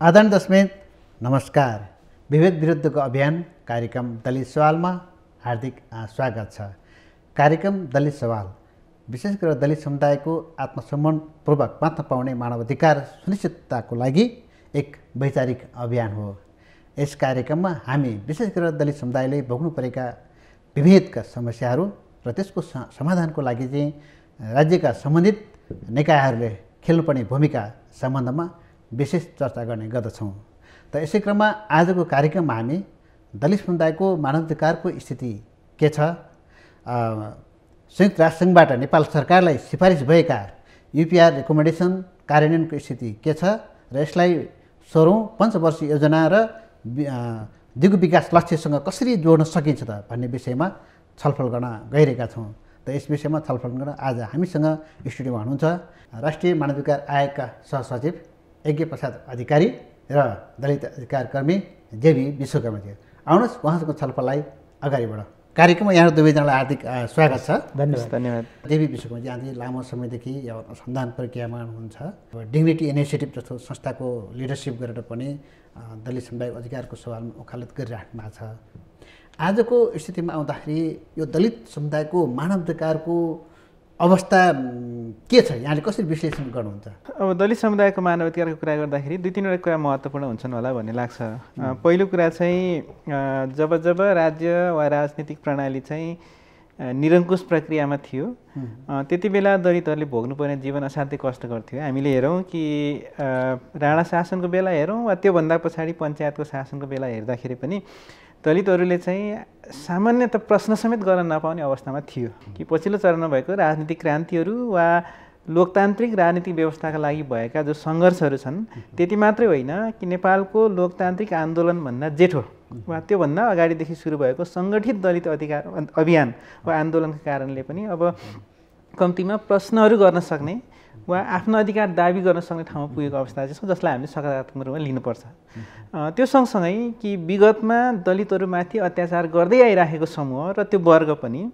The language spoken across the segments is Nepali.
आदरणीय दर्शक नमस्कार। विभेद विरुद्धको अभियान कार्यक्रम दलित सवालमा हार्दिक स्वागत छ। कार्यक्रम दलित सवाल विशेष गरेर दलित समुदायको आत्मसम्मानपूर्वक बाँच्न पाउने मानवाधिकार सुनिश्चितताको लागि एक वैचारिक अभियान हो। यस कार्यक्रममा हामी विशेष गरेर दलित समुदायले भोग्नु परेका विभेदका समस्याहरू र त्यसको समाधानको लागि चाहिँ राज्यका सम्बन्धित निकायहरूले खेल्नुपर्ने भूमिका सम्बन्धमा विशेष चर्चा गर्ने गर्दछौँ। त यसै क्रममा आजको कार्यक्रममा हामी दलित समुदायको मानवाधिकारको स्थिति के छ, संयुक्त राष्ट्रसङ्घबाट नेपाल सरकारलाई सिफारिस भएका UPR रिकमेन्डेसन कार्यान्वयनको स्थिति के छ र यसलाई 16औं पञ्चवर्षीय योजना र दिगो विकास लक्ष्यसँग कसरी जोड्न सकिन्छ त भन्ने विषयमा छलफल गर्न गइरहेका छौँ। त यस विषयमा छलफल गर्न आज हामीसँग स्टुडियोमा हुनुहुन्छ राष्ट्रिय मानवाधिकार आयोगका सहसचिव यज्ञ प्रसाद अधिकारी र दलित अधिकार कर्मी जेबी विश्वकर्माजी। आउनुहोस् उहाँहरूको छलफललाई अगाडि बढाउँ। कार्यक्रममा यहाँ दुवैजनालाई हार्दिक स्वागत छ। धन्यवाद। जेबी विश्वकर्माजी आज लामो समयदेखि अनुसन्धान प्रक्रियामा हुनुहुन्छ। डिग्निटी इनिसिएटिभ जस्तो संस्थाको लिडरसिप गरेर पनि दलित समुदायको अधिकारको सवालमा वकालत गरिराख्नु भएको छ। आजको स्थितिमा आउँदाखेरि यो दलित समुदायको मानवाधिकारको अवस्था के छ, यहाँले कसरी विश्लेषण गर्नुहुन्छ? अब दलित समुदायको मानवाधिकारको कुरा गर्दाखेरि दुई तीनवटा कुरा महत्त्वपूर्ण हुन्छन् होला भन्ने लाग्छ। पहिलो कुरा चाहिँ जब राज्य वा राजनीतिक प्रणाली चाहिँ निरङ्कुश प्रक्रियामा थियो त्यति बेला दलितहरूले भोग्नुपर्ने जीवन असाध्यै कष्ट गर्थ्यो। हामीले हेरौँ कि राणा शासनको बेला हेरौँ वा त्योभन्दा पछाडि पञ्चायतको शासनको बेला हेर्दाखेरि पनि दलितहरूले चाहिँ सामान्यतः प्रश्न समेत गर्न नपाउने अवस्थामा थियो कि पछिल्लो चरणमा भएको राजनीतिक क्रान्तिहरू वा लोकतान्त्रिक राजनीतिक व्यवस्थाका लागि भएका जो सङ्घर्षहरू छन् त्यति मात्रै होइन कि नेपालको लोकतान्त्रिक आन्दोलनभन्दा जेठो वा त्योभन्दा अगाडिदेखि सुरु भएको सङ्गठित दलित अधिकार अभियान वा आन्दोलनका कारणले पनि अब कम्तीमा प्रश्नहरू गर्न सक्ने वा आफ्नो अधिकार दाबी गर्न सक्ने ठाउँमा पुगेको अवस्था चाहिँ छ, जसलाई हामीले सकारात्मक रूपमा लिनुपर्छ। त्यो सँगसँगै कि विगतमा दलितहरूमाथि अत्याचार गर्दै आइरहेको समूह र त्यो वर्ग पनि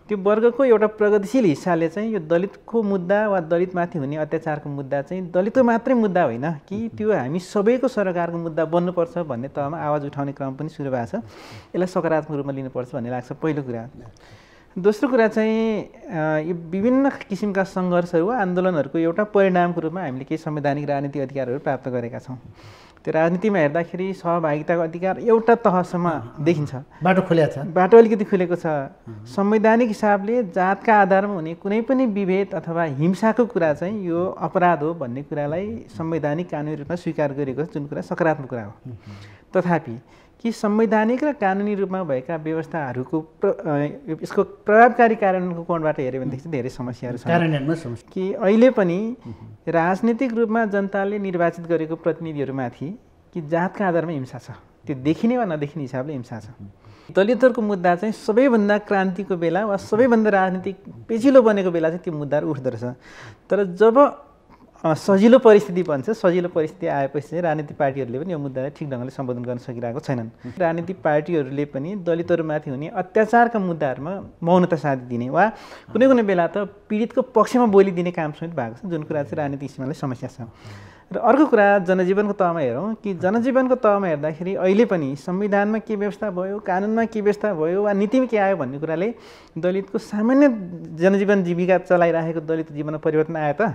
त्यो वर्गको एउटा प्रगतिशील हिस्साले चाहिँ यो दलितको मुद्दा वा दलितमाथि हुने अत्याचारको मुद्दा चाहिँ दलितको मात्रै मुद्दा होइन कि त्यो हामी सबैको सरकारको मुद्दा बन्नुपर्छ भन्ने तहमा आवाज उठाउने क्रम पनि सुरु भएको छ। यसलाई सकारात्मक रूपमा लिनुपर्छ भन्ने लाग्छ पहिलो कुरा। दोस्रो कुरा चाहिँ यो विभिन्न किसिमका सङ्घर्षहरू वा आन्दोलनहरूको एउटा परिणामको रूपमा हामीले केही संवैधानिक राजनीतिक अधिकारहरू प्राप्त गरेका छौँ। त्यो राजनीतिमा हेर्दाखेरि सहभागिताको अधिकार एउटा तहसम्म देखिन्छ, बाटो खुलेको छ, बाटो अलिकति खुलेको छ। संवैधानिक हिसाबले जातका आधारमा हुने कुनै पनि विभेद अथवा हिंसाको कुरा चाहिँ यो अपराध हो भन्ने कुरालाई संवैधानिक कानुनी रूपमा स्वीकार गरिएको छ, जुन कुरा सकारात्मक कुरा हो। तथापि कि संवैधानिक र कानुनी रूपमा भएका व्यवस्थाहरूको यसको प्रभावकारी कार्यान्वयनको कोणबाट हेऱ्यो भनेदेखि धेरै समस्याहरू छन् कि अहिले पनि राजनीतिक रूपमा जनताले निर्वाचित गरेको प्रतिनिधिहरूमाथि कि जातका आधारमा हिंसा छ, त्यो देखिने वा नदेखिने हिसाबले हिंसा छ। दलितहरूको मुद्दा चाहिँ सबैभन्दा क्रान्तिको बेला वा सबैभन्दा राजनीतिक पेचिलो बनेको बेला चाहिँ त्यो मुद्दाहरू उठ्दो रहेछ। तर जब सजिलो परिस्थिति बन्छ, सजिलो परिस्थिति आएपछि चाहिँ राजनीतिक पार्टीहरूले पनि यो मुद्दालाई ठिक ढङ्गले सम्बोधन गर्न सकिरहेको छैनन्। राजनीतिक पार्टीहरूले पनि दलितहरूमाथि हुने अत्याचारका मुद्दाहरूमा मौनता साथ दिने वा कुनै कुनै बेला त पीडितको पक्षमा बोलिदिने काम समेत भएको छ, जुन कुरा चाहिँ राजनीतिक हिसाबले समस्या छ। र अर्को कुरा जनजीवनको तहमा हेरौँ कि जनजीवनको तहमा हेर्दाखेरि अहिले पनि संविधानमा के व्यवस्था भयो, कानुनमा के व्यवस्था भयो वा नीतिमा के आयो भन्ने कुराले दलितको सामान्य जनजीवन जीविका चलाइरहेको दलित जीवनमा परिवर्तन आयो त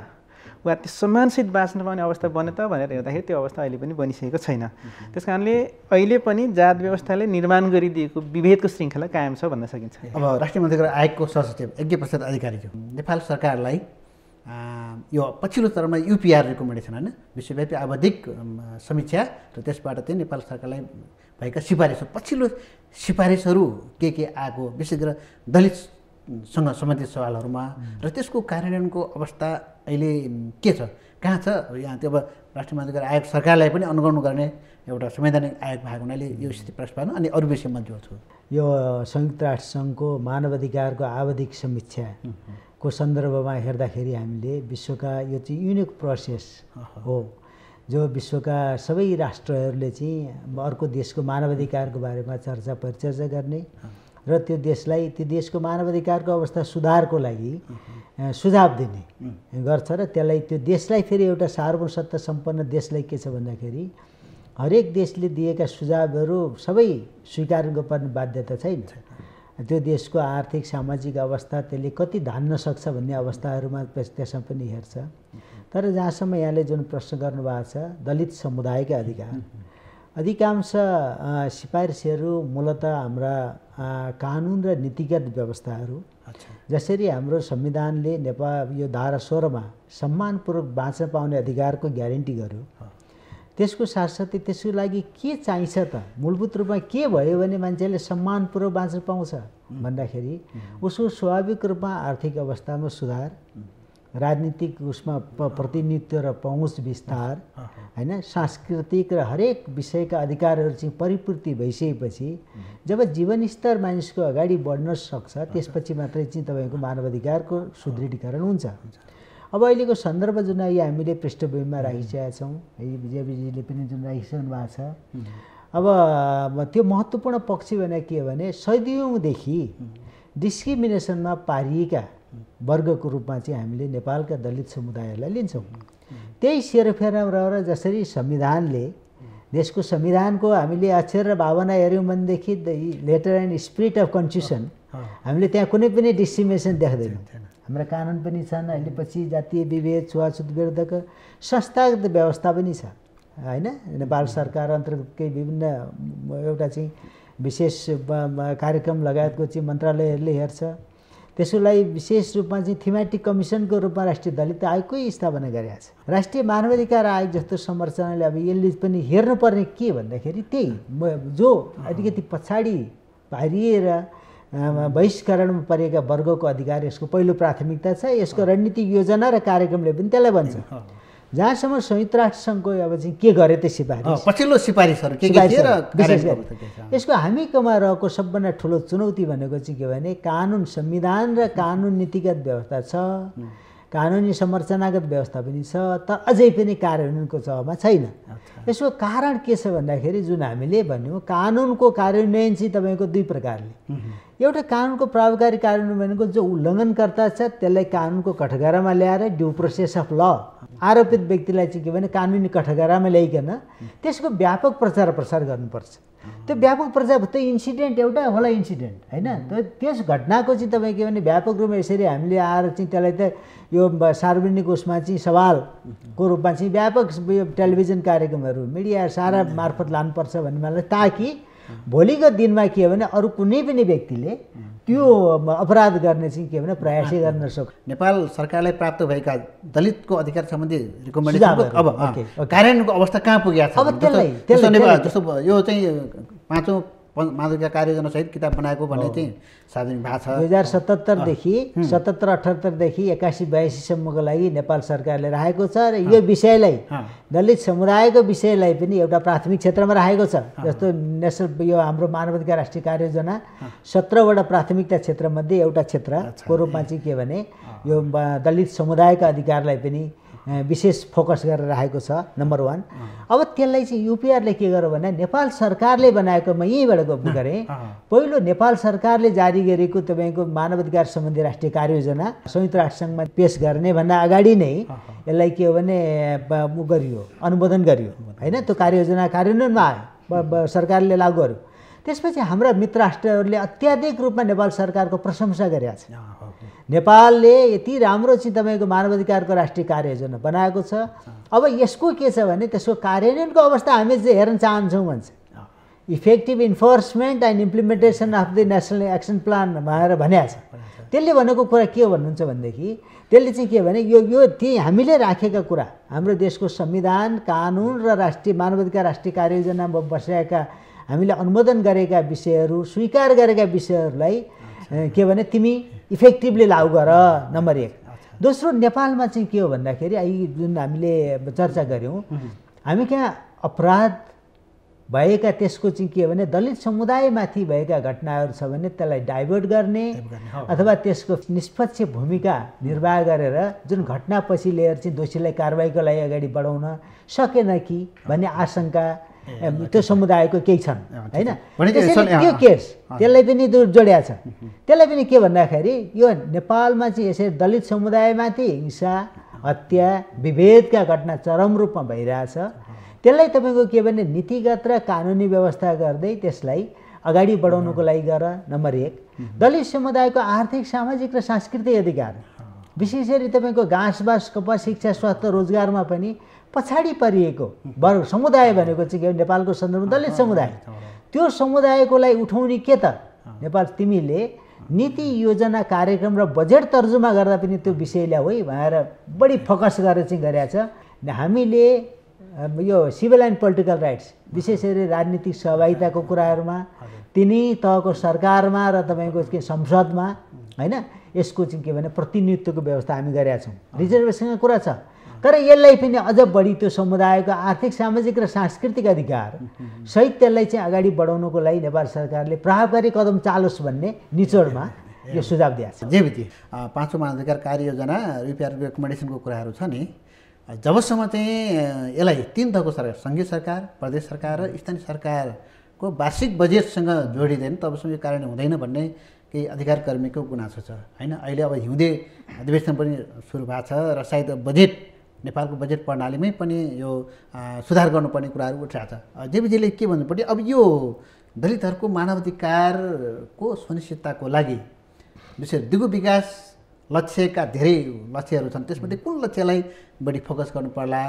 वा त्यो सम्मानसित बाँच्न पाउने अवस्था बन्यो त भनेर हेर्दाखेरि त्यो अवस्था अहिले पनि बनिसकेको छैन। त्यस कारणले अहिले पनि जात व्यवस्थाले निर्माण गरिदिएको विभेदको श्रृङ्खला कायम छ भन्न सकिन्छ। अब राष्ट्रिय मानवाधिकार आयोगको सहसचिव यज्ञ प्रसाद अधिकारीज्यू, नेपाल सरकारलाई यो पछिल्लो चरणमा UPR रिकमेन्डेसन होइन विश्वव्यापी आवधिक समीक्षा र त्यसबाट चाहिँ नेपाल सरकारलाई भएका सिफारिसहरू पछिल्लो सिफारिसहरू के आएको विशेष गरेर दलितसँग सम्बन्धित सवालहरूमा र त्यसको कार्यान्वयनको अवस्था अहिले के छ, कहाँ छ? यहाँ त्यो अब राष्ट्रिय मानवाधिकार आयोग सरकारलाई पनि अनुगमन गर्ने एउटा संवैधानिक आयोग भएको हुनाले यो स्थिति प्रस्ताव अनि अरू विषयमा जोड्छु। यो संयुक्त राष्ट्रसङ्घको मानवाधिकारको आवधिक समीक्षाको सन्दर्भमा हेर्दाखेरि हामीले विश्वका यो चाहिँ युनिक प्रोसेस हो जो विश्वका सबै राष्ट्रहरूले चाहिँ अर्को देशको मानवाधिकारको बारेमा चर्चा परिचर्चा गर्ने र त्यो देशको मानवाधिकारको अवस्था सुधारको लागि सुझाव दिने गर्छ र त्यसलाई त्यो देशलाई फेरि एउटा सार्वभौम सत्ता सम्पन्न देशलाई के छ भन्दाखेरि हरेक देशले दिएका सुझावहरू सबै स्वीकार गर्नुपर्ने बाध्यता छैन। त्यो देशको आर्थिक सामाजिक अवस्था त्यसले कति धान्न सक्छ भन्ने अवस्थाहरूमा त्यसमा पनि हेर्छ। तर जहाँसम्म यहाँले जुन प्रश्न गर्नुभएको छ दलित समुदायका अधिकार, अधिकांश सिफारिसहरू मूलतः हाम्रा कानुन र नीतिगत व्यवस्थाहरू, जसरी हाम्रो संविधानले नेपाल यो धारा 16 मा सम्मानपूर्वक बाँच्न पाउने अधिकारको ग्यारेन्टी गर्यो, त्यसको साथसाथै त्यसको लागि के चाहिन्छ त, मूलभूत रूपमा के भयो भने मान्छेले सम्मानपूर्वक बाँच्न पाउँछ भन्दाखेरि उसको स्वाभाविक रूपमा आर्थिक अवस्थामा सुधार, राजनीतिक उसमा प्रतिनिधित्व र पहुँच विस्तार, हैन, सांस्कृतिक र हरेक विषयका अधिकारहरू चाहिँ परिपूर्ति भइसकेपछि जब जीवनस्तर मानिसको अगाडि बढ्न सक्छ त्यसपछि मात्रै चाहिँ तपाईँको मानवाधिकारको सुदृढीकरण हुन्छ। अब अहिलेको सन्दर्भ जुन हामीले पृष्ठभूमिमा राखिसकेका छौँ, विजयजीले पनि जुन राखिसक्नु भएको छ, अब त्यो महत्त्वपूर्ण पक्ष भने के हो भने सदियौँदेखि डिस्क्रिमिनेसनमा पारिएका वर्गको रूपमा चाहिँ हामीले नेपालका दलित समुदायहरूलाई लिन्छौँ। त्यही सेरोफेरोमा रहेर जसरी संविधानले, देशको संविधानको हामीले अक्षर र भावना हेऱ्यौँ भनेदेखि letter and spirit of constitution, हामीले त्यहाँ कुनै पनि डिस्क्रिमिनेसन देख्दैनौँ। हाम्रा कानुन पनि छन्, अहिले पछि जातीय विभेद, छुवाछुत विरुद्धको संस्थागत व्यवस्था पनि छ, हैन। नेपाल सरकार अन्तर्गतकै विभिन्न एउटा चाहिँ विशेष कार्यक्रम लगायतको चाहिँ मन्त्रालयहरूले हेर्छ। त्यसलाई विशेष रूपमा चाहिँ थीमेटिक कमिसनको रूपमा राष्ट्रिय दलित आयोगकै स्थापना गरेको छ। राष्ट्रिय मानवाधिकार आयोग जस्तो संरचनाले अब यसले पनि हेर्नुपर्ने के भन्दाखेरि त्यही जो अलिकति पछाडि पारिएर बहिष्करणमा परेका वर्गको अधिकार यसको पहिलो प्राथमिकता छ। यसको रणनीतिक योजना र कार्यक्रमले पनि त्यसलाई भन्छ। जहाँसम्म संयुक्त राष्ट्र सङ्घको अब चाहिँ के गरे त सिफारिस, पछिल्लो सिफारिसहरू के थिए र यसको हामीकोमा रहेको सबभन्दा ठुलो चुनौती भनेको चाहिँ के भने कानुन, संविधान र कानुन नीतिगत व्यवस्था छ, कानुनी संरचनागत व्यवस्था पनि छ, तर अझै पनि कार्यान्वयनको तहमा छैन। यसको कारण के छ भन्दाखेरि जुन हामीले भन्यौँ कानुनको कार्यान्वयन चाहिँ तपाईँको दुई प्रकारले, एउटा कानुनको प्रभावकारी कार्यान्वयन भनेको जो उल्लङ्घनकर्ता छ त्यसलाई कानुनको कठघरामा ल्याएर ड्यु प्रोसेस अफ ल, आरोपित व्यक्तिलाई चाहिँ के भने कानुनी कठघरामा ल्याइकन त्यसको व्यापक प्रचार प्रसार गर्नुपर्छ। त्यो व्यापक प्रचार, त्यो इन्सिडेन्ट एउटा होला इन्सिडेन्ट, हैन, त्यस घटनाको चाहिँ तपाईँ के भने व्यापक रूपमा यसरी हामीले आएर चाहिँ त्यसलाई त यो सार्वजनिक उसमा चाहिँ सवालको रूपमा चाहिँ व्यापक टेलिभिजन कार्यक्रमहरू मिडिया सारा मार्फत लानुपर्छ भन्ने मलाई, ताकि भोलिको दिनमा के हो भने अरू कुनै पनि व्यक्तिले त्यो अपराध गर्ने चाहिँ के भने प्रयासै गर्न सक्छ। नेपाल सरकारलाई प्राप्त भएका दलितको अधिकार सम्बन्धी रिकमेन्डेसन अब कार्यान्वयनको अवस्था कहाँ पुगेको छ? अब त्यसलाई जस्तो यो चाहिँ 5औं मानवाधिकार कार्ययोजना सहित किताब बनाएको भन्ने चाहिँ सार्वजनिक भएको छ। 2077 देखि 77-78 देखि 81-82 सम्मको लागि नेपाल सरकारले राखेको छ र यो विषयलाई दलित समुदायको विषयलाई पनि एउटा प्राथमिक क्षेत्रमा राखेको छ। जस्तो नेसनल यो हाम्रो मानवाधिकार राष्ट्रिय कार्ययोजना 17वटा प्राथमिकता क्षेत्रमध्ये एउटा क्षेत्रको रूपमा चाहिँ के भने यो दलित समुदायका अधिकारलाई पनि विशेष फोकस गरेर राखेको छ, नम्बर 1। अब त्यसलाई चाहिँ युपिआरले के गर्यो भने नेपाल सरकारले बनाएको, म यहीँबाट गफ गरेँ, पहिलो नेपाल सरकारले जारी गरेको तपाईँको मानवाधिकार सम्बन्धी राष्ट्रिय कार्ययोजना संयुक्त राष्ट्रसङ्घमा पेश गर्ने भन्दा अगाडि नै यसलाई के हो भने गरियो, अनुमोदन गरियो, हैन। त्यो कार्ययोजना कार्यान्वयनमा आयो, सरकारले लागू गर्यो। त्यसपछि हाम्रा मित्र राष्ट्रहरूले अत्याधिक रूपमा नेपाल सरकारको प्रशंसा गरेका छ। नेपालले यति राम्रो चाहिँ तपाईँको मानवाधिकारको राष्ट्रिय कार्ययोजना बनाएको छ। अब यसको के छ भने त्यसको कार्यान्वयनको अवस्था हामी चाहिँ हेर्न चाहन्छौँ भन्छ। Effective enforcement and implementation of the national action plan भनेर भनेको छ। त्यसले भनेको कुरा के हो भन्नुहुन्छ भनेदेखि त्यसले चाहिँ के भने यो त्यही हामीले राखेका कुरा, हाम्रो देशको संविधान, कानुन र राष्ट्रिय मानवाधिकार राष्ट्रिय कार्ययोजनामा बसेका हामीले अनुमोदन गरेका विषयहरू, स्वीकार गरेका विषयहरूलाई के भने तिमी इफेक्टिभली लागू गर, नम्बर 1। दोस्रो, नेपालमा चाहिँ के हो भन्दाखेरि अहिले जुन हामीले चर्चा गऱ्यौँ, हामी कहाँ अपराध भएका त्यसको चाहिँ के हो भने दलित समुदायमाथि भएका घटनाहरू छ भने त्यसलाई डाइभर्ट गर्ने अथवा त्यसको निष्पक्ष भूमिका निर्वाह गरेर जुन घटनापछि लिएर चाहिँ दोषीलाई कारबाहीको लागि अगाडि बढाउन सकेन कि भन्ने आशंका त्यो समुदायको केही छन्, हैन। त्यो केस त्यसलाई पनि जोडिया छ। त्यसलाई पनि के भन्दाखेरि यो नेपालमा चाहिँ यसरी दलित समुदायमाथि हिंसा, हत्या, विभेदका घटना चरम रूपमा भइरहेछ। त्यसलाई तपाईँको के भने नीतिगत र कानुनी व्यवस्था गर्दै त्यसलाई अगाडि बढाउनुको लागि गर। नम्बर 1 दलित समुदायको आर्थिक सामाजिक र सांस्कृतिक अधिकार, विशेष गरी तपाईँको घाँसबास कपास शिक्षा स्वास्थ्य रोजगारमा पनि पछाडि परिएको वर्ग समुदाय भनेको चाहिँ के नेपालको सन्दर्भमा दलित समुदाय, त्यो समुदायको लागि उठाउने के त नेपाल तिमीले नीति योजना कार्यक्रम र बजेट तर्जुमा गर्दा पनि त्यो विषयलाई हो भनेर बढी फोकस गरेर चाहिँ गरेछ। हामीले यो सिभिल एन्ड पोलिटिकल राइट्स विशेष गरी राजनीतिक सहभागिताको कुराहरूमा तिनै तहको सरकारमा र तपाईँको के संसदमा हैन यसको चाहिँ के भने प्रतिनिधित्वको व्यवस्था हामी गरेका छौँ। रिजर्भेसनको कुरा छ, तर यसलाई पनि अझ बढी त्यो समुदायको आर्थिक सामाजिक र सांस्कृतिक अधिकार सहित त्यसलाई चाहिँ अगाडि बढाउनुको लागि नेपाल सरकारले प्रभावकारी कदम चालोस् भन्ने निचोडमा यो सुझाव दिएको छ। जेबिटी पाँचौँ मानवाधिकार कार्ययोजना युपिआर रेकमेन्डेसनको कुराहरू छ नि, जबसम्म चाहिँ यसलाई तीन तहको सरकार सङ्घीय सरकार प्रदेश सरकार र स्थानीय सरकारको वार्षिक बजेटसँग जोडिँदैन तबसम्म यो कार्यान्वयन हुँदैन भन्ने केही अधिकार कर्मीको गुनासो छ हैन। अहिले अब हिउँदे अधिवेशन पनि सुरु भएको छ र सायद बजेट नेपालको बजेट प्रणालीमै पनि यो सुधार गर्नुपर्ने कुराहरू उठिरहेको छ। जेबीजीले के भन्नुपर्ने अब यो दलितहरूको मानवाधिकारको सुनिश्चितताको लागि विशेष दिगो विकास लक्ष्यका धेरै लक्ष्यहरू छन्, त्यसमध्ये कुन लक्ष्यलाई बढी फोकस गर्नु पर्ला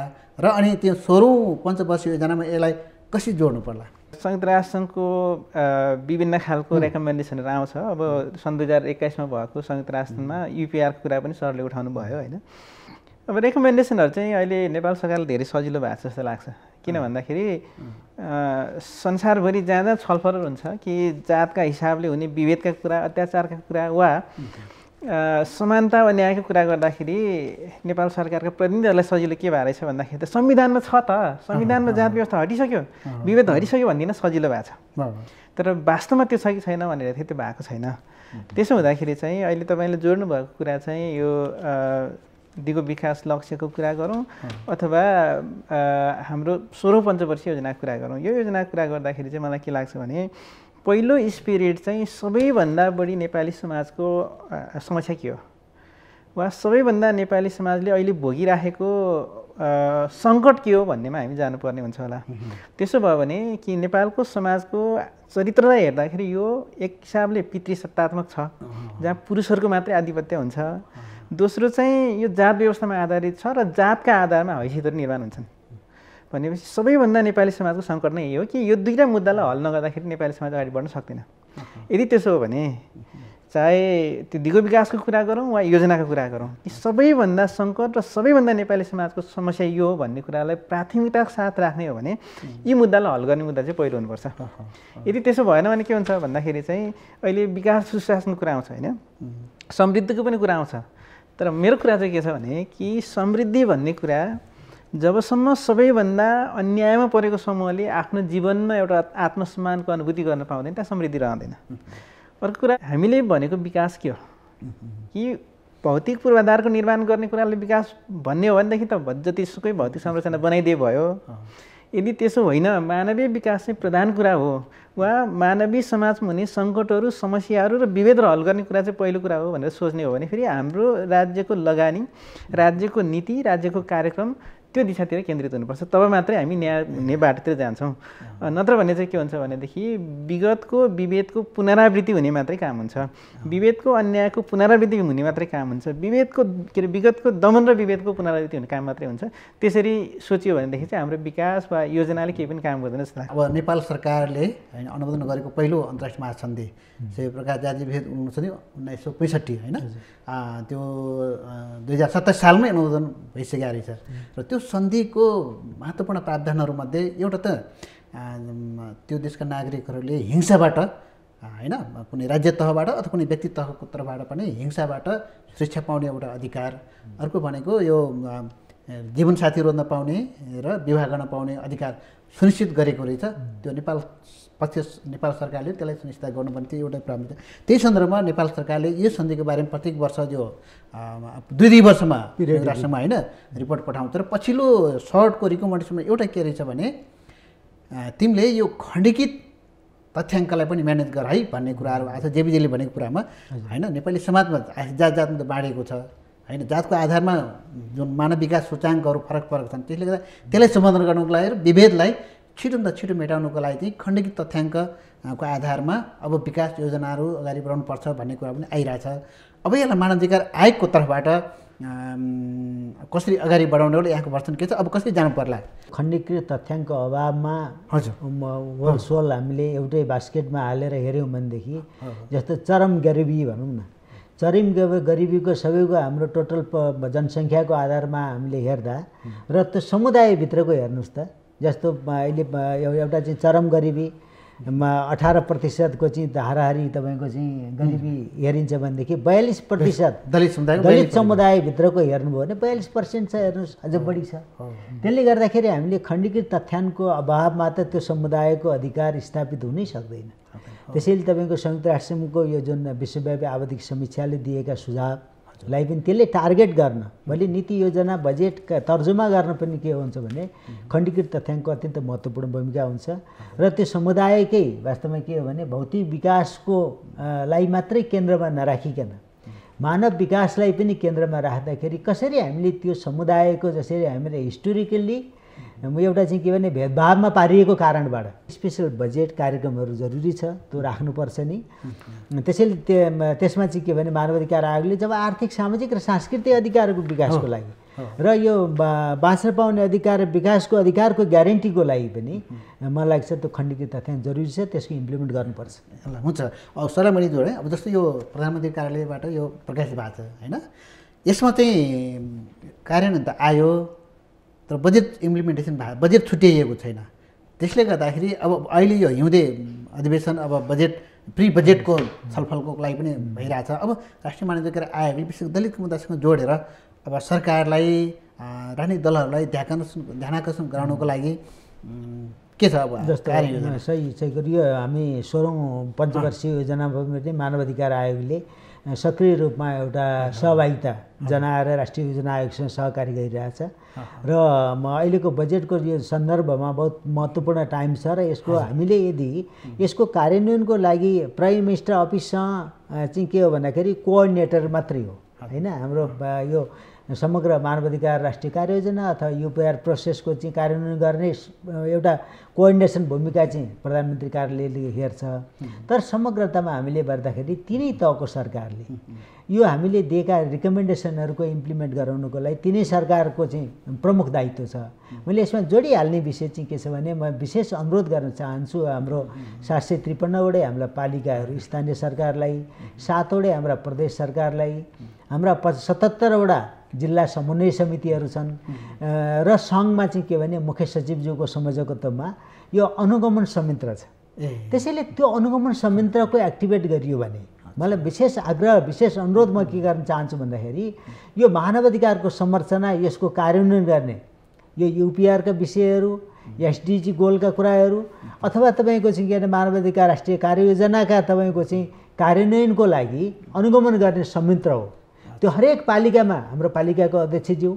र अनि त्यो 16औं पञ्चवर्षीय योजनामा यसलाई कसरी जोड्नु पर्ला? संयुक्त राष्ट्रसङ्घको विभिन्न खालको रेकमेन्डेसनहरू आउँछ। अब सन् 2021मा भएको संयुक्त राष्ट्रमा युपिआरको कुरा पनि सरले उठाउनु भयो होइन। अब रेकमेन्डेसनहरू चाहिँ अहिले नेपाल सरकारले धेरै सजिलो भएको जस्तो लाग्छ। किन भन्दाखेरि संसारभरि जहाँ जहाँ छलफल हुन्छ कि जातका हिसाबले हुने विभेदका कुरा अत्याचारका कुरा वा समानता वा न्यायको कुरा गर्दाखेरि नेपाल सरकारका प्रतिनिधिहरूलाई सजिलो के भएर छ भन्दाखेरि त संविधानमा छ त, संविधानमा जात व्यवस्था हटिसक्यो, विभेद हटिसक्यो भन्दिन सजिलो भएको छ। तर वास्तवमा त्यो छ कि छैन भनेर थियो, त्यो भएको छैन। त्यसो हुँदाखेरि चाहिँ अहिले तपाईँले जोड्नु भएको कुरा चाहिँ यो दिगो विकास लक्ष्यको कुरा गरौँ अथवा हाम्रो 16औं पञ्चवर्षीय योजनाको कुरा गरौँ। यो योजनाको कुरा गर्दाखेरि चाहिँ मलाई के लाग्छ भने पहिलो स्पिरिट चाहिँ सबैभन्दा बढी नेपाली समाजको समस्या के हो वा सबैभन्दा नेपाली समाजले अहिले भोगिराखेको सङ्कट के हो भन्नेमा हामी जानुपर्ने हुन्छ होला। त्यसो भयो भने कि नेपालको समाजको चरित्रलाई हेर्दाखेरि यो एक हिसाबले पितृसत्तात्मक छ जहाँ पुरुषहरूको मात्रै आधिपत्य हुन्छ। दोस्रो चाहिँ यो जात व्यवस्थामा आधारित छ र जातका आधारमा हैसियतहरू निर्माण हुन्छन् भनेपछि सबैभन्दा नेपाली समाजको सङ्कट नै यही हो कि यो दुईवटा मुद्दालाई हल नगर्दाखेरि नेपाली समाज अगाडि बढ्न सक्दैन। यदि त्यसो हो भने चाहे त्यो दिगो विकासको कुरा गरौँ वा योजनाको कुरा गरौँ कि सबैभन्दा सङ्कट र सबैभन्दा नेपाली समाजको समस्या यो हो भन्ने कुरालाई प्राथमिकताको साथ राख्ने हो भने यी मुद्दालाई हल गर्ने मुद्दा चाहिँ पहिलो हुनुपर्छ। यदि त्यसो भएन भने के हुन्छ भन्दाखेरि चाहिँ अहिले विकास सुशासनको कुरा आउँछ होइन, समृद्धिको पनि कुरा आउँछ। तर मेरो कुरा चाहिँ के छ भने कि समृद्धि भन्ने कुरा जबसम्म सबैभन्दा अन्यायमा परेको समूहले आफ्नो जीवनमा एउटा आत्मसम्मानको अनुभूति गर्न पाउँदैन त्यहाँ समृद्धि रहँदैन। अर्को कुरा हामीले भनेको विकास के हो कि भौतिक पूर्वाधारको निर्माण गर्ने कुराले विकास भन्ने हो भनेदेखि त जतिसुकै भौतिक संरचना बनाइदिए भयो। यदि त्यसो होइन मानवीय विकास चाहिँ प्रधान कुरा हो वा मानवीय समाजमा हुने सङ्कटहरू समस्याहरू र विभेद हल गर्ने कुरा चाहिँ पहिलो कुरा हो भनेर सोच्ने हो भने फेरि हाम्रो राज्यको लगानी राज्यको नीति राज्यको कार्यक्रम त्यो दिशातिर केन्द्रित हुनुपर्छ। तब मात्रै हामी न्याय हुने बाटोतिर जान्छौँ। नत्र भने चाहिँ के हुन्छ भनेदेखि विगतको विभेदको पुनरावृत्ति हुने मात्रै काम हुन्छ, विभेदको अन्यायको पुनरावृत्ति हुने मात्रै काम हुन्छ, विभेदको के अरे विगतको दमन र विभेदको पुनरावृत्ति हुने काम मात्रै हुन्छ। त्यसरी सोच्यो भनेदेखि चाहिँ हाम्रो विकास वा योजनाले केही पनि काम गर्दैन जस्तो लाग्छ। अब नेपाल सरकारले होइन अनुमोदन गरेको पहिलो अन्तर्राष्ट्रिय महासन्धि प्रकाश जाति भेद सन्धि 1965 होइन, त्यो 2027 सालमै अनुमोदन भइसकेको रहेछ र त्यो सन्धिको महत्त्वपूर्ण प्रावधानहरूमध्ये एउटा त त्यो देशका नागरिकहरूले हिंसाबाट होइन कुनै राज्य तहबाट अथवा कुनै व्यक्ति तहको तर्फबाट पनि हिंसाबाट सुरक्षा पाउने एउटा अधिकार, अर्को भनेको यो जीवनसाथी रोज्न पाउने र विवाह गर्न पाउने अधिकार सुनिश्चित गरेको रहेछ। त्यो नेपाल सरकारले त्यसलाई सुनिश्चित गर्नुपर्ने त्यो एउटा प्रावधान। त्यही सन्दर्भमा नेपाल सरकारले यो सन्धिको बारेमा प्रत्येक वर्ष जो 2 वर्षमा राष्ट्रमा होइन रिपोर्ट पठाउँछ र पछिल्लो सर्टको रिकमेन्डेसनमा एउटा के रहेछ भने तिमीले यो खण्डिकित तथ्याङ्कलाई पनि म्यानेज गर है भन्ने कुराहरू आएको छ। जेबीजीले भनेको कुरामा होइन नेपाली समाजमा जात जातमा त बाँडेको छ होइन, जातको आधारमा जुन मानव विकास सूचाङ्कहरू फरक फरक छन्, त्यसले गर्दा त्यसलाई सम्बोधन गर्नुको लागि र विभेदलाई छिटोभन्दा छिटो मेटाउनुको लागि चाहिँ खण्डित तथ्याङ्कको आधारमा अब विकास योजनाहरू अगाडि बढाउनुपर्छ भन्ने कुरा पनि आइरहेछ। अब यसलाई मानवाधिकार आयोगको तर्फबाट कसरी अगाडि बढाउने हो, यहाँको वर्तन के छ, अब कसरी जानु पर्ला? खण्डीकृत तथ्याङ्कको अभावमा हजुर सोल हामीले एउटै बास्केटमा हालेर हेऱ्यौँ भनेदेखि जस्तो चरम गरिबी भनौँ न, चरम गरिबीको सबैको हाम्रो टोटल जनसङ्ख्याको आधारमा हामीले हेर्दा र त्यो समुदायभित्रको हेर्नुहोस् त, जस्तो अहिले एउटा चाहिँ चरम गरिबीमा 18% चाहिँ हाराहारी तपाईँको चाहिँ गरिबी हेरिन्छ भनेदेखि 42% दलित समुदायभित्रको हेर्नुभयो भने 42% छ, हेर्नुहोस् अझ बढी छ। त्यसले गर्दाखेरि हामीले खण्डीकृत तथ्याङ्कको अभावमा त त्यो समुदायको अधिकार स्थापित हुनै सक्दैन। त्यसैले तपाईँको संयुक्त राष्ट्रसङ्घको यो जुन विश्वव्यापी आवधिक समीक्षाले दिएका सुझावलाई पनि त्यसले टार्गेट गर्न, मैले नीति योजना बजेट तर्जुमा गर्न पनि के हुन्छ भने खण्डीकृत तथ्याङ्कको अत्यन्त महत्त्वपूर्ण भूमिका हुन्छ र त्यो समुदायकै वास्तवमा के हो भने भौतिक विकासको लाई मात्रै केन्द्रमा नराखिकन मानव विकासलाई पनि केन्द्रमा राख्दाखेरि कसरी हामीले त्यो समुदायको, जसरी हामीले हिस्टोरिकल्ली एउटा चाहिँ के भने भेदभावमा पारिएको कारणबाट स्पेसल बजेट कार्यक्रमहरू जरुरी छ, त्यो राख्नुपर्छ नि। त्यसैले त्यसमा चाहिँ के भने मानवाधिकार आयोगले जब आर्थिक, सामाजिक र सांस्कृतिक अधिकारको विकासको लागि र यो बाँच्न पाउने अधिकार र विकासको अधिकारको ग्यारेन्टीको लागि पनि मलाई लाग्छ त्यो खण्डीकृत तथ्याङ्क जरुरी छ, त्यसको इम्प्लिमेन्ट गर्नुपर्छ। ल हुन्छ। अब सरलाई मैले जोडेँ, अब जस्तो यो प्रधानमन्त्री कार्यालयबाट यो प्रकाशित भएको छ होइन, यसमा चाहिँ कार्यान्वयन त आयो तर बजेट इम्प्लिमेन्टेसन भयो, बजेट छुट्याइएको छैन। त्यसले गर्दाखेरि अब अहिले यो हिउँदे अधिवेशन अब बजेट प्री बजेटको छलफलको लागि पनि भइरहेछ। अब राष्ट्रिय मानवाधिकार आयोगले विशेष दलित मुद्दासँग जोडेर अब सरकारलाई, राजनीतिक दलहरूलाई ध्यानाकर्षण गराउनको लागि के छ अब जस्तो सही यो हामी 16औं पञ्चवर्षीय योजनामा पनि मानवाधिकार आयोगले सक्रिय रूपमा एउटा सहभागिता जनाएर राष्ट्रिय योजना आयोगसँग सहकारी गरिरहेछ र अहिलेको बजेटको यो सन्दर्भमा बहुत महत्त्वपूर्ण टाइम छ र यसको हामीले यदि यसको कार्यान्वयनको लागि प्राइम मिनिस्टर अफिससँग चाहिँ के हो भन्दाखेरि कोअर्डिनेटर मात्रै हो होइन, हाम्रो यो समग्र मानवाधिकार राष्ट्रिय कार्ययोजना अथवा युपिआर प्रोसेसको चाहिँ कार्यान्वयन गर्ने एउटा कोअर्डिनेसन भूमिका चाहिँ प्रधानमन्त्री कार्यालयले हेर्छ। तर समग्रतामा हामीले गर्दाखेरि तिनै तहको सरकारले यो हामीले दिएका रिकमेन्डेसनहरूको इम्प्लिमेन्ट गराउनको लागि तिनै सरकारको चाहिँ प्रमुख दायित्व छ। मैले यसमा जोडिहाल्ने विषय चाहिँ के छ भने म विशेष अनुरोध गर्न चाहन्छु हाम्रो 753वटै हाम्रा पालिकाहरू, स्थानीय सरकारलाई, 7वटै हाम्रा प्रदेश सरकारलाई, हाम्रा 77वटा जिल्ला समन्वय समितिहरू छन् र सङ्घमा चाहिँ के भने मुख्य सचिवज्यूको संयोजकत्वमा यो अनुगमन संयन्त्र छ। त्यसैले त्यो अनुगमन संयन्त्रको एक्टिभेट गरियो भने मलाई विशेष आग्रह, विशेष अनुरोध म के गर्न चाहन्छु भन्दाखेरि यो मानवाधिकारको संरचना, यसको कार्यान्वयन गर्ने यो युपिआरका विषयहरू, एसडिजी गोलका कुराहरू अथवा तपाईँको चाहिँ के भने मानवाधिकार राष्ट्रिय कार्ययोजनाका तपाईँको चाहिँ कार्यान्वयनको लागि अनुगमन गर्ने संयन्त्र हो। त्यो हरेक पालिकामा हाम्रो पालिकाको अध्यक्षज्यू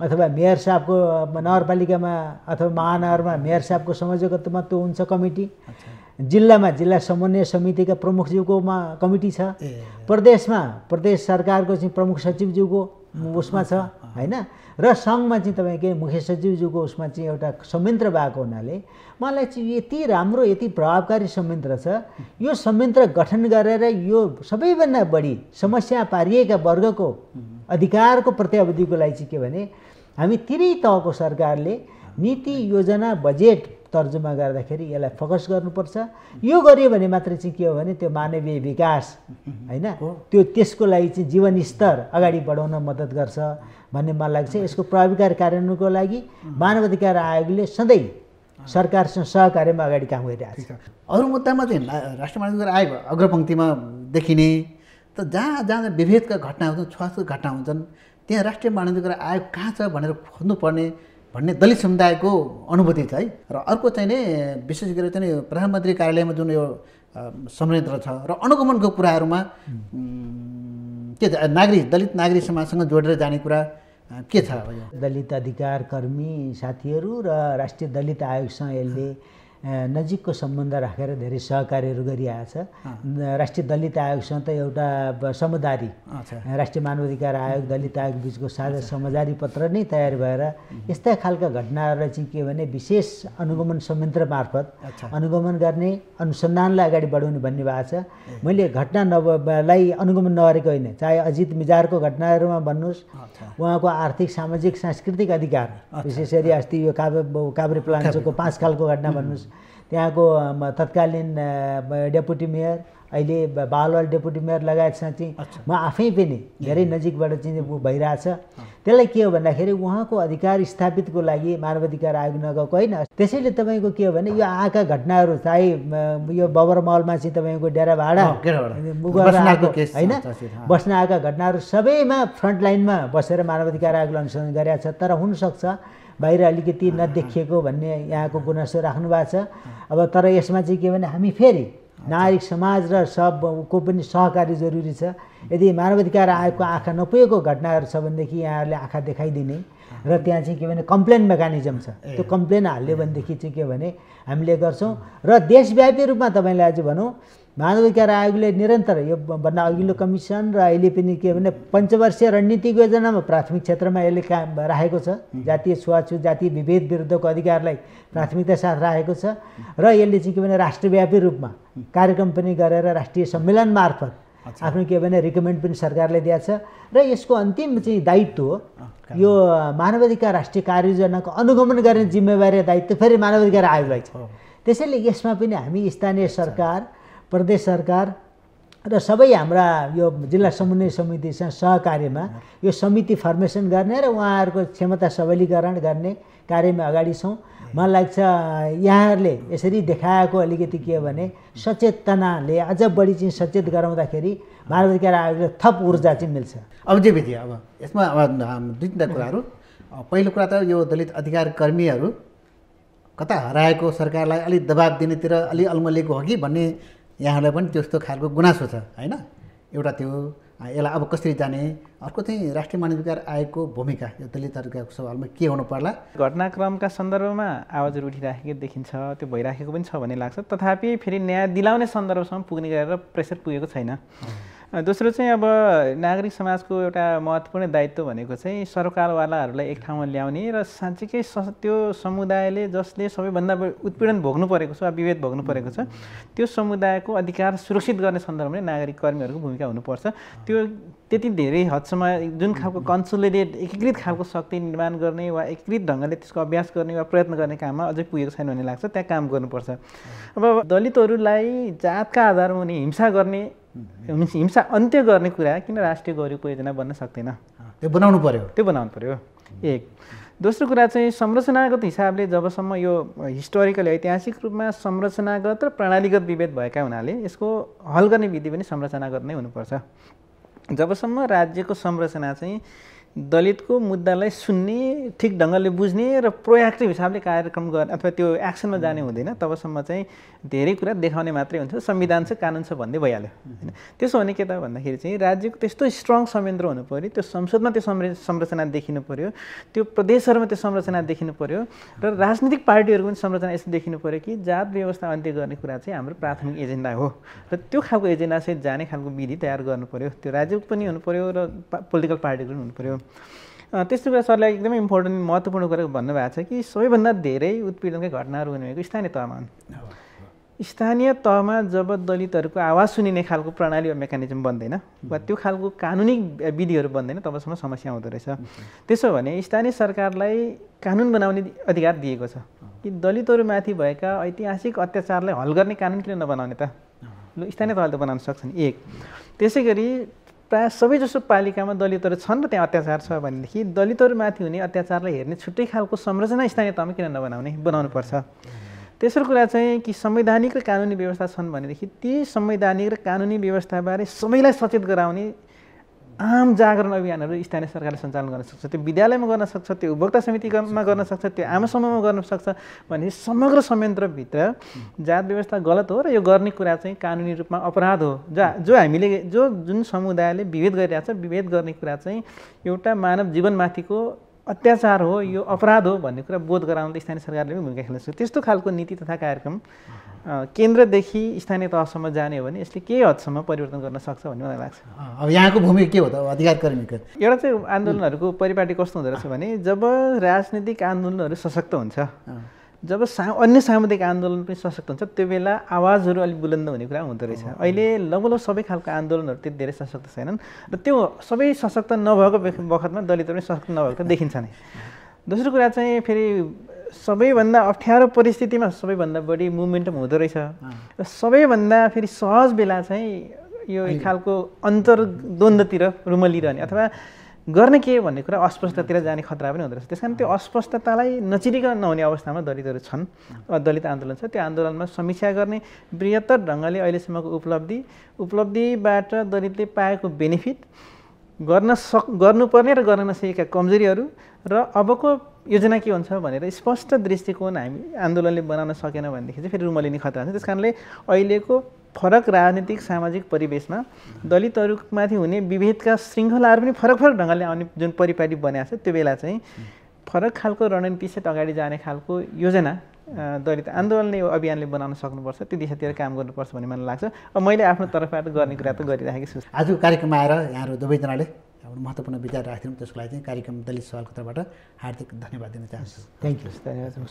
अथवा मेयर साहबको, नगरपालिकामा अथवा महानगरमा मेयर साहबको संयोजकत्वमा त्यो हुन्छ कमिटी, जिल्लामा जिल्ला समन्वय समितिका प्रमुखज्यूकोमा कमिटी छ, प्रदेशमा प्रदेश सरकारको चाहिँ प्रमुख सचिवज्यूको उसमा छ होइन, र सङ्घमा चाहिँ तपाईँको मुख्य सचिवज्यूको उसमा चाहिँ एउटा संयन्त्र भएको हुनाले मलाई चाहिँ यति राम्रो, यति प्रभावकारी संयन्त्र छ। यो संयन्त्र गठन गरेर यो सबैभन्दा बढी समस्या पारिएका वर्गको अधिकारको प्रत्याभूतिको लागि चाहिँ के भने हामी तिनै तहको सरकारले नीति योजना बजेट तर्जुमा गर्दाखेरि यसलाई फोकस गर्नुपर्छ। यो गरियो भने मात्रै चाहिँ के हो भने त्यो मानवीय विकास होइन, त्यो त्यसको लागि चाहिँ जीवन स्तर अगाडि बढाउन मद्दत गर्छ भन्ने मलाई लाग्छ। यसको प्रभावकारी कार्यान्वयनको लागि मानवाधिकार आयोगले सधैँ सरकारसँग सहकार्यमा अगाडि काम गरिरहेको छ। अरू मुद्दामा चाहिँ राष्ट्रिय मानवाधिकार आयोग अग्रपङ्क्तिमा देखिने, त जहाँ जहाँ विभेदका घटना हुन्छन्, छुवाछुत घटना हुन्छन्, त्यहाँ राष्ट्रिय मानवाधिकार आयोग कहाँ छ भनेर खोज्नुपर्ने भन्ने दलित समुदायको अनुभूति छ है। र अर्को चाहिँ नि विशेष गरेर चाहिँ प्रधानमन्त्री कार्यालयमा जुन यो संयन्त्र छ र अनुगमनको कुराहरूमा के नागरिक, दलित नागरिक समाजसँग जोडेर जाने कुरा के छ? दलित अधिकार कर्मी साथीहरू र राष्ट्रिय दलित आयोगसँग यसले नजिकको सम्बन्ध राखेर धेरै सहकार्यहरू गरिआएको छ। राष्ट्रिय दलित आयोगसँग त एउटा समझदारी राष्ट्रिय मानवाधिकार आयोग दलित आयोग बिचको साझा समझदारी पत्र नै तयार भएर यस्ता खालका घटनाहरूलाई चाहिँ के भने विशेष अनुगमन संयन्त्र मार्फत अनुगमन गर्ने अनुसन्धानलाई अगाडि बढाउने भन्ने भएको छ। मैले घटनालाई अनुगमन नगरेको होइन, चाहे अजित मिजारको घटनाहरूमा भन्नुहोस्, उहाँको आर्थिक सामाजिक सांस्कृतिक अधिकार, विशेष गरी अस्ति यो काभ्रे प्लान्चोको 5 खालको घटना भन्नुहोस्, त्यहाँको तत्कालीन डेपुटी मेयर अहिले बालवाल डेपुटी मेयर लगायतसँग चाहिँ म आफै पनि धेरै नजिकबाट चाहिँ भइरहेछ। त्यसलाई के हो भन्दाखेरि उहाँको अधिकार स्थापितको लागि मानवाधिकार आयोग नगएको होइन। त्यसैले तपाईँको के हो भने यो आएका घटनाहरू चाहे यो बबर महलमा चाहिँ तपाईँको डेरा भाडा होइन बस्न आएका घटनाहरू सबैमा फ्रन्टलाइनमा बसेर मानवाधिकार आयोगले अनुसन्धान गरेका छ। तर हुनसक्छ बाहिर अलिकति नदेखिएको भन्ने यहाँको गुनासो राख्नु भएको छ। अब तर यसमा चाहिँ के भने हामी फेरि नागरिक समाज र सबको पनि सहकारी जरुरी छ। यदि मानवाधिकार आयोगको आँखा नपुगेको घटनाहरू छ भनेदेखि यहाँहरूले आँखा देखाइदिने र त्यहाँ चाहिँ के भने कम्प्लेन मेकानिजम छ, त्यो कम्प्लेन हाल्यो भनेदेखि चाहिँ के भने हामीले गर्छौँ। र देशव्यापी रूपमा तपाईँलाई आज भनौँ मानवाधिकार आयोगले निरन्तर यो भन्दा अघिल्लो कमिसन र अहिले पनि के भने पञ्चवर्षीय रणनीतिक योजनामा प्राथमिक क्षेत्रमा यसले काम राखेको छ। जातीय छुवाछुत जातीय विभेद विरुद्धको अधिकारलाई प्राथमिकता साथ राखेको छ र यसले चाहिँ के भने राष्ट्रव्यापी रूपमा कार्यक्रम पनि गरेर राष्ट्रिय सम्मेलन मार्फत आफ्नो के भने रिकमेन्ड पनि सरकारले दिएको छ। र यसको अन्तिम चाहिँ दायित्व हो यो मानवाधिकार राष्ट्रिय कार्ययोजनाको अनुगमन गर्ने जिम्मेवारी दायित्व फेरि मानवाधिकार आयोगलाई छ। त्यसैले यसमा पनि हामी स्थानीय सरकार प्रदेश सरकार र सबै हाम्रा यो जिल्ला समन्वय समितिसँग सहकार्यमा यो समिति फर्मेसन गर्ने र उहाँहरूको क्षमता सबलीकरण गर्ने कार्यमा अगाडि छौँ। मलाई लाग्छ यहाँहरूले यसरी देखाएको अलिकति के हो भने सचेतनाले अझ बढी चाहिँ सचेत गराउँदाखेरि मानवाधिकार आयोगले थप ऊर्जा चाहिँ मिल्छ। अब यसमा अब 2-3 कुराहरू। पहिलो कुरा त यो दलित अधिकार कर्मीहरू कता हराएको सरकारलाई अलि दबाब दिनेतिर अलि अल्मलिएको हो कि भन्ने यहाँहरूलाई पनि त्यस्तो खालको गुनासो छ होइन। एउटा त्यो यसलाई अब कसरी जाने, अर्को चाहिँ राष्ट्रिय मानवाधिकार आयोगको भूमिका यो दलितहरूको सवालमा के हुनु पर्ला। घटनाक्रमका सन्दर्भमा आवाजहरू उठिराखेको देखिन्छ, त्यो भइराखेको पनि छ भन्ने लाग्छ। तथापि फेरि न्याय दिलाउने सन्दर्भसम्म पुग्ने गरेर प्रेसर पुगेको छैन। दोस्रो चाहिँ अब नागरिक समाजको एउटा महत्त्वपूर्ण दायित्व भनेको चाहिँ सरकारवालाहरूलाई एक ठाउँमा ल्याउने र साँच्चीकै त्यो समुदायले जसले सबैभन्दा उत्पीडन भोग्नु परेको छ, विभेद भोग्नु परेको छ, त्यो समुदायको अधिकार सुरक्षित गर्ने सन्दर्भमा नागरिक कर्मीहरूको भूमिका हुनुपर्छ। त्यो त्यति धेरै हदसम्म जुन खालको कन्सोलिडेट एकीकृत खालको शक्ति निर्माण गर्ने वा एकीकृत ढङ्गले त्यसको अभ्यास गर्ने वा प्रयत्न गर्ने काममा अझै पुगेको छैन भन्ने लाग्छ। त्यहाँ काम गर्नुपर्छ। अब दलितहरूलाई जातका आधारमा हुने हिंसा गर्ने हिंसा अन्त्य गर्ने कुरा किन राष्ट्रिय गौरवको योजना बन्न सक्दैन? त्यो बनाउनु पर्यो। एक। दोस्रो कुरा चाहिँ संरचनागत हिसाबले जबसम्म यो हिस्टोरिकली ऐतिहासिक रूपमा संरचनागत र प्रणालीगत विभेद भएका हुनाले यसको हल गर्ने विधि पनि संरचनागत नै हुनुपर्छ। जबसम्म राज्यको संरचना चाहिँ दलितको मुद्दालाई सुन्ने, ठिक ढङ्गले बुझ्ने र प्रोएक्टिभ हिसाबले कार्यक्रम गर्ने अथवा त्यो एक्सनमा जाने हुँदैन, तबसम्म चाहिँ धेरै कुरा देखाउने मात्रै हुन्छ। संविधान छ, कानुन छ भन्दै भइहाल्यो होइन। त्यसो भने के त भन्दाखेरि चाहिँ राज्यको त्यस्तो स्ट्रङ संयन्त्र हुनु पऱ्यो, त्यो संसदमा त्यो संरचना देखिनु पऱ्यो, त्यो प्रदेशहरूमा त्यो संरचना देखिनु पऱ्यो र राजनीतिक पार्टीहरूको पनि संरचना यस्तो देखिनु पऱ्यो कि जात व्यवस्था अन्त्य गर्ने कुरा चाहिँ हाम्रो प्राथमिक एजेन्डा हो र त्यो खालको एजेन्डासहित जाने खालको विधि तयार गर्नु पऱ्यो। त्यो राज्यको पनि हुनु पऱ्यो र पोलिटिकल पार्टीको पनि हुनु पऱ्यो। त्यस्तो कुरा सरले एकदमै इम्पोर्टेन्ट महत्त्वपूर्ण कुरा भन्नुभएको छ कि सबैभन्दा धेरै उत्पीडनका घटनाहरू हुने भनेको स्थानीय तहमा हुन्। स्थानीय तहमा जब दलितहरूको आवाज सुनिने खालको प्रणाली वा मेकानिजम बन्दैन वा त्यो खालको कानुनी विधिहरू बन्दैन, तबसम्म समस्या हुँदो रहेछ। त्यसो भने स्थानीय सरकारलाई कानुन बनाउने अधिकार दिएको छ कि दलितहरूमाथि भएका ऐतिहासिक अत्याचारलाई हल गर्ने कानुन किन नबनाउने त? ल स्थानीय तहले त बनाउन सक्छन्। एक। त्यसै गरी प्रायः सबैजसो पालिकामा दलितहरू छन् र त्यहाँ अत्याचार छ भनेदेखि दलितहरूमाथि हुने अत्याचारलाई हेर्ने छुट्टै खालको संरचना स्थानीय तहमा किन बनाउनुपर्छ? तेस्रो कुरा चाहिँ कि संवैधानिक र कानुनी व्यवस्था छन् भनेदेखि ती संवैधानिक र कानुनी व्यवस्थाबारे सबैलाई सचेत गराउने आम जागरण अभियानहरू स्थानीय सरकारले सञ्चालन गर्न सक्छ। त्यो विद्यालयमा गर्न सक्छ, त्यो उपभोक्ता समितिमा गर्न सक्छ, त्यो आम समूहमा गर्न सक्छ भने समग्र संयन्त्रभित्र जात व्यवस्था गलत हो र यो गर्ने कुरा चाहिँ कानुनी रूपमा अपराध हो। जुन समुदायले विभेद गरिरहेको छ, विभेद गर्ने कुरा चाहिँ एउटा मानव जीवनमाथिको अत्याचार हो, यो अपराध हो भन्ने कुरा बोध गराउन स्थानीय सरकारले पनि भूमिका खेल्न सक्छ। त्यस्तो खालको नीति तथा कार्यक्रम केन्द्रदेखि स्थानीय तहसम्म जाने हो भने यसले केही हदसम्म परिवर्तन गर्न सक्छ भन्ने मलाई लाग्छ। अब यहाँको भूमिका के हो त अधिकार कर्मीको? एउटा चाहिँ आन्दोलनहरूको परिपाटी कस्तो हुँदो रहेछ भने जब राजनीतिक आन्दोलनहरू सशक्त हुन्छ, जब अन्य सामुदायिक आन्दोलन पनि सशक्त हुन्छ, त्यो बेला आवाजहरू अलिक बुलन्द हुने कुरा हुँदो रहेछ। अहिले लगभग सबै खालको आन्दोलनहरू त्यति धेरै सशक्त छैनन् र त्यो सबै सशक्त नभएको बखतमा दलितहरू पनि सशक्त नभएको देखिन्छ नै। दोस्रो कुरा चाहिँ फेरि सबैभन्दा अप्ठ्यारो परिस्थितिमा सबैभन्दा बढी मुभमेन्टम हुँदो रहेछ र सबैभन्दा फेरि सहज बेला चाहिँ यो एक खालको अन्तर्द्वन्द्वतिर रुमलिरहने अथवा गर्ने के भन्ने कुरा अस्पष्टतिर जाने खतरा पनि हुँदो रहेछ। त्यस कारण त्यो अस्पष्टतालाई नचिरिकन नहुने अवस्थामा दलितहरू छन्, दलित आन्दोलन छ। त्यो आन्दोलनमा समीक्षा गर्ने बृहत्तर ढङ्गले अहिलेसम्मको उपलब्धिबाट दलितले पाएको बेनिफिट, गर्नुपर्ने र गर्न नसकेका कमजोरीहरू र अबको योजना के हुन्छ भनेर स्पष्ट दृष्टिकोण हामी आन्दोलनले बनाउन सकेन भनेदेखि चाहिँ फेरि रुमलिने खतरा हुन्छ। त्यस कारणले अहिलेको फरक राजनीतिक सामाजिक परिवेशमा दलितहरूमाथि हुने विभेदका श्रृङ्खलाहरू पनि फरक फरक ढङ्गले आउने जुन परिपाटी बनाएको छ, त्यो बेला चाहिँ फरक खालको रणनीतिसित अगाडि जाने खालको योजना दलित आन्दोलनले अभियानले बनाउन सक्नुपर्छ, त्यो दिशातिर काम गर्नुपर्छ भन्ने मलाई लाग्छ। अब मैले आफ्नो तर्फबाट गर्ने कुरा त गरिराखेको छु। आजको कार्यक्रममा आएर यहाँहरू दुवैजनाले एउटा महत्त्वपूर्ण विचार राखिदिनु, त्यसको लागि चाहिँ कार्यक्रम दलित सवालको तर्फबाट हार्दिक धन्यवाद दिन चाहन्छु। Thank you. धन्यवाद।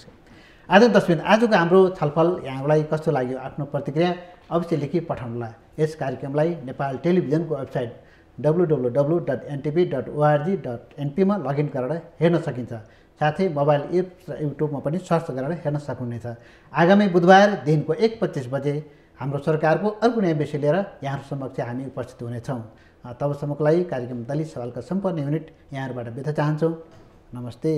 आजको दर्शक, आजको हाम्रो छलफल यहाँलाई कस्तो लाग्यो? आफ्नो प्रतिक्रिया अवश्य लेखी पठाउनुहोला। यस कार्यक्रमलाई नेपाल टेलिभिजनको वेबसाइट www.ntv.org.np मा लगइन गरेर हेर्न सकिन्छ। साथै मोबाइल एप्स र युट्युबमा पनि सर्च गरेर हेर्न सक्नुहुनेछ। आगामी बुधबार दिनको 1:25 बजे हाम्रो सरकारको अर्को नयाँ विषय लिएर यहाँहरू समक्ष हामी उपस्थित हुनेछौँ। तबसम्मको लागि कार्यक्रम दलित सवालका सम्पूर्ण युनिट यहाँहरूबाट बिदा चाहन्छौँ। नमस्ते।